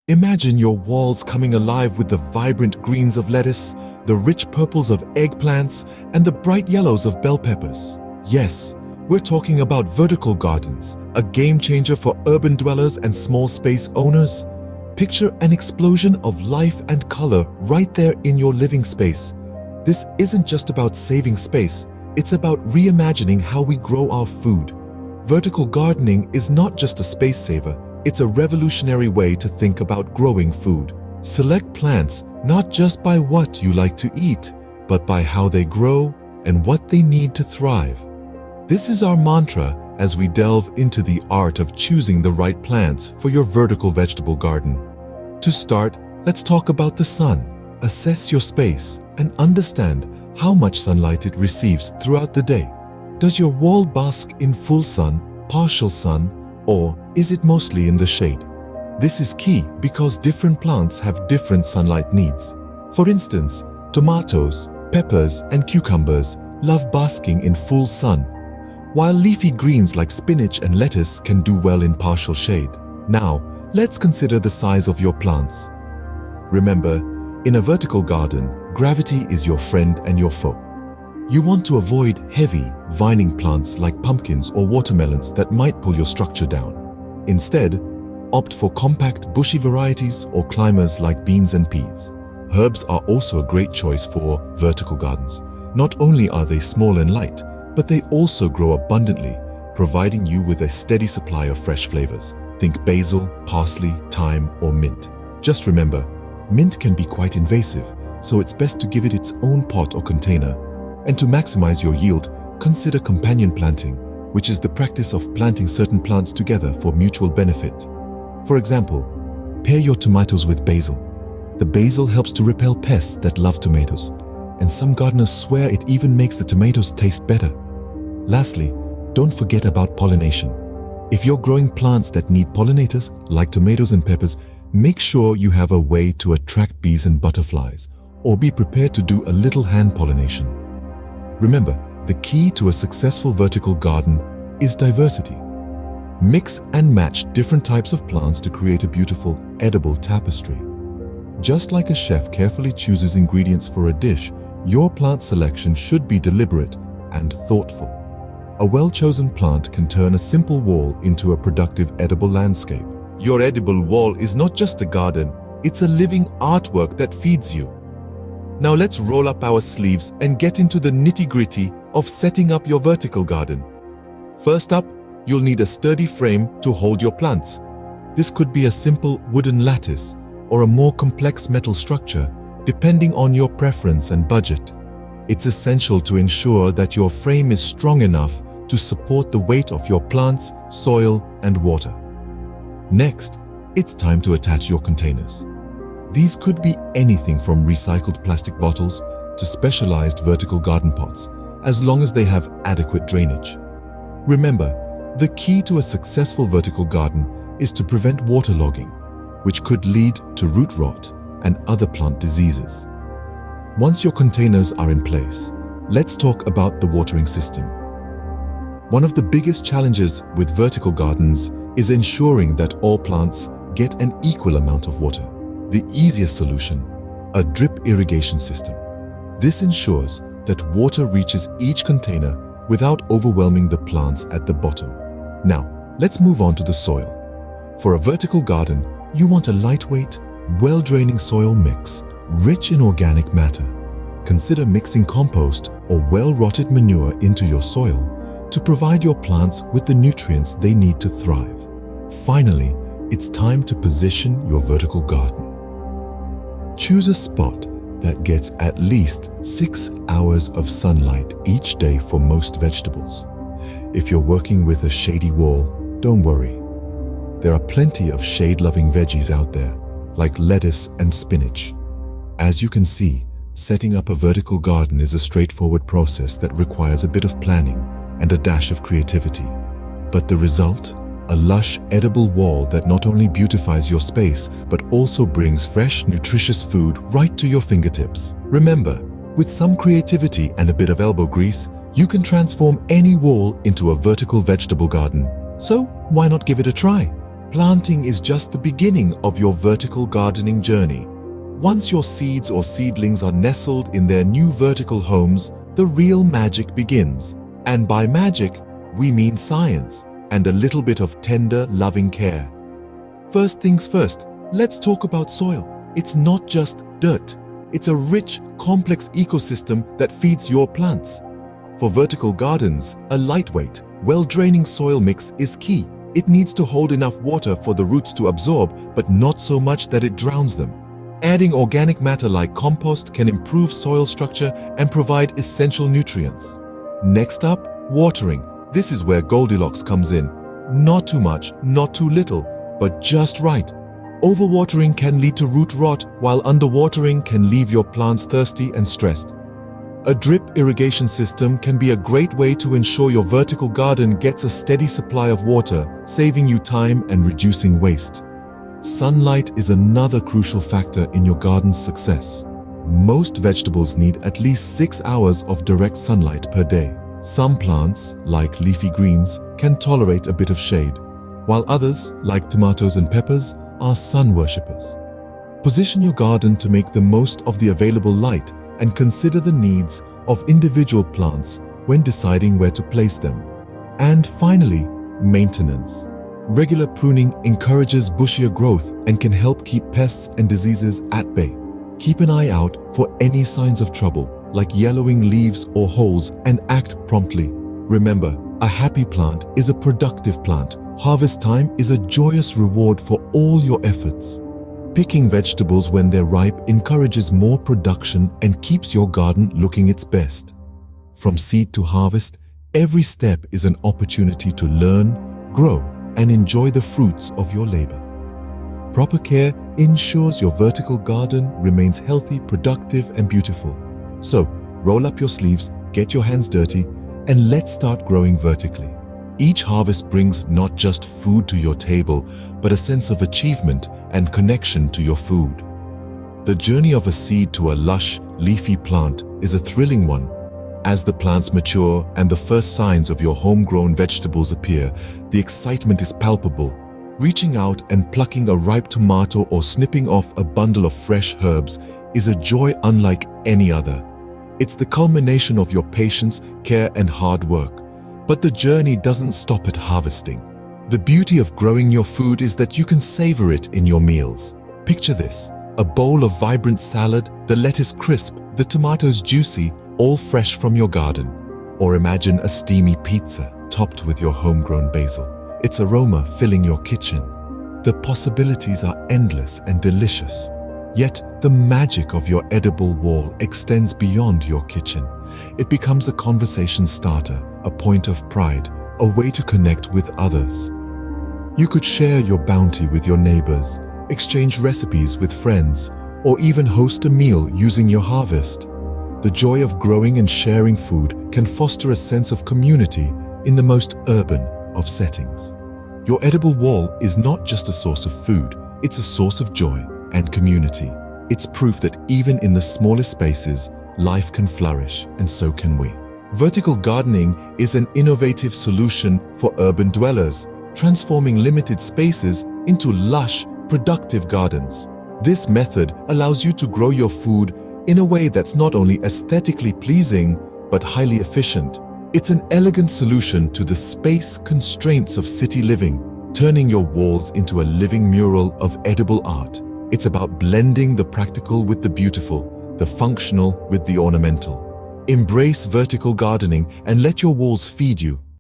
Imagine your walls coming alive with the vibrant greens of lettuce, the rich purples of eggplants, and the bright yellows of bell peppers. Yes, we're talking about vertical gardens, a game changer for urban dwellers and small space owners. Picture an explosion of life and color right there in your living space. This isn't just about saving space, it's about reimagining how we grow our food. Vertical gardening is not just a space saver, it's a revolutionary way to think about growing food. Select plants not just by what you like to eat, but by how they grow and what they need to thrive. This is our mantra as we delve into the art of choosing the right plants for your vertical vegetable garden. To start, let's talk about the sun. Assess your space and understand how much sunlight it receives throughout the day. Does your wall bask in full sun, partial sun, or is it mostly in the shade? This is key because different plants have different sunlight needs. For instance, tomatoes, peppers, and cucumbers love basking in full sun, while leafy greens like spinach and lettuce can do well in partial shade. Now, let's consider the size of your plants. Remember, in a vertical garden, gravity is your friend and your foe. You want to avoid heavy, vining plants like pumpkins or watermelons that might pull your structure down. Instead, opt for compact, bushy varieties or climbers like beans and peas. Herbs are also a great choice for vertical gardens. Not only are they small and light, but they also grow abundantly, providing you with a steady supply of fresh flavors. Think basil, parsley, thyme, or mint. Just remember, mint can be quite invasive, so it's best to give it its own pot or container. And to maximize your yield, consider companion planting, which is the practice of planting certain plants together for mutual benefit. For example, pair your tomatoes with basil. The basil helps to repel pests that love tomatoes, and some gardeners swear it even makes the tomatoes taste better. Lastly, don't forget about pollination. If you're growing plants that need pollinators, like tomatoes and peppers, make sure you have a way to attract bees and butterflies, or be prepared to do a little hand pollination. Remember, the key to a successful vertical garden is diversity. Mix and match different types of plants to create a beautiful, edible tapestry. Just like a chef carefully chooses ingredients for a dish, your plant selection should be deliberate and thoughtful. A well-chosen plant can turn a simple wall into a productive edible landscape. Your edible wall is not just a garden, it's a living artwork that feeds you. Now let's roll up our sleeves and get into the nitty-gritty of setting up your vertical garden. First up, you'll need a sturdy frame to hold your plants. This could be a simple wooden lattice or a more complex metal structure, depending on your preference and budget. It's essential to ensure that your frame is strong enough to support the weight of your plants, soil, and water. Next, it's time to attach your containers. These could be anything from recycled plastic bottles to specialized vertical garden pots, as long as they have adequate drainage. Remember, the key to a successful vertical garden is to prevent waterlogging, which could lead to root rot and other plant diseases. Once your containers are in place, let's talk about the watering system. One of the biggest challenges with vertical gardens is ensuring that all plants get an equal amount of water. The easiest solution, a drip irrigation system. This ensures that water reaches each container without overwhelming the plants at the bottom. Now, let's move on to the soil. For a vertical garden, you want a lightweight, well-draining soil mix, rich in organic matter. Consider mixing compost or well-rotted manure into your soil to provide your plants with the nutrients they need to thrive. Finally, it's time to position your vertical garden. Choose a spot that gets at least 6 hours of sunlight each day for most vegetables. If you're working with a shady wall, don't worry. There are plenty of shade-loving veggies out there, like lettuce and spinach. As you can see, setting up a vertical garden is a straightforward process that requires a bit of planning and a dash of creativity. But the result? A lush, edible wall that not only beautifies your space, but also brings fresh, nutritious food right to your fingertips. Remember, with some creativity and a bit of elbow grease, you can transform any wall into a vertical vegetable garden. So, why not give it a try? Planting is just the beginning of your vertical gardening journey. Once your seeds or seedlings are nestled in their new vertical homes, the real magic begins. And by magic, we mean science and a little bit of tender, loving care. First things first, let's talk about soil. It's not just dirt. It's a rich, complex ecosystem that feeds your plants. For vertical gardens, a lightweight, well-draining soil mix is key. It needs to hold enough water for the roots to absorb, but not so much that it drowns them. Adding organic matter like compost can improve soil structure and provide essential nutrients. Next up, watering. This is where Goldilocks comes in. Not too much, not too little, but just right. Overwatering can lead to root rot, while underwatering can leave your plants thirsty and stressed. A drip irrigation system can be a great way to ensure your vertical garden gets a steady supply of water, saving you time and reducing waste. Sunlight is another crucial factor in your garden's success. Most vegetables need at least 6 hours of direct sunlight per day. Some plants, like leafy greens, can tolerate a bit of shade, while others, like tomatoes and peppers, are sun worshippers. Position your garden to make the most of the available light and consider the needs of individual plants when deciding where to place them. And finally, maintenance. Regular pruning encourages bushier growth and can help keep pests and diseases at bay. Keep an eye out for any signs of trouble, like yellowing leaves or holes, and act promptly. Remember, a happy plant is a productive plant. Harvest time is a joyous reward for all your efforts. Picking vegetables when they're ripe encourages more production and keeps your garden looking its best. From seed to harvest, every step is an opportunity to learn, grow, and enjoy the fruits of your labor. Proper care ensures your vertical garden remains healthy, productive, and beautiful. So, roll up your sleeves, get your hands dirty, and let's start growing vertically. Each harvest brings not just food to your table, but a sense of achievement and connection to your food. The journey of a seed to a lush, leafy plant is a thrilling one. As the plants mature and the first signs of your homegrown vegetables appear, the excitement is palpable. Reaching out and plucking a ripe tomato or snipping off a bundle of fresh herbs is a joy unlike any other. It's the culmination of your patience, care, and hard work. But the journey doesn't stop at harvesting. The beauty of growing your food is that you can savor it in your meals. Picture this: a bowl of vibrant salad, the lettuce crisp, the tomatoes juicy, all fresh from your garden. Or imagine a steamy pizza topped with your homegrown basil, its aroma filling your kitchen. The possibilities are endless and delicious. Yet, the magic of your edible wall extends beyond your kitchen. It becomes a conversation starter, a point of pride, a way to connect with others. You could share your bounty with your neighbors, exchange recipes with friends, or even host a meal using your harvest. The joy of growing and sharing food can foster a sense of community in the most urban of settings. Your edible wall is not just a source of food, it's a source of joy and community. It's proof that even in the smallest spaces, life can flourish, and so can we. Vertical gardening is an innovative solution for urban dwellers, transforming limited spaces into lush, productive gardens. This method allows you to grow your food in a way that's not only aesthetically pleasing, but highly efficient. It's an elegant solution to the space constraints of city living, turning your walls into a living mural of edible art. It's about blending the practical with the beautiful, the functional with the ornamental. Embrace vertical gardening and let your walls feed you.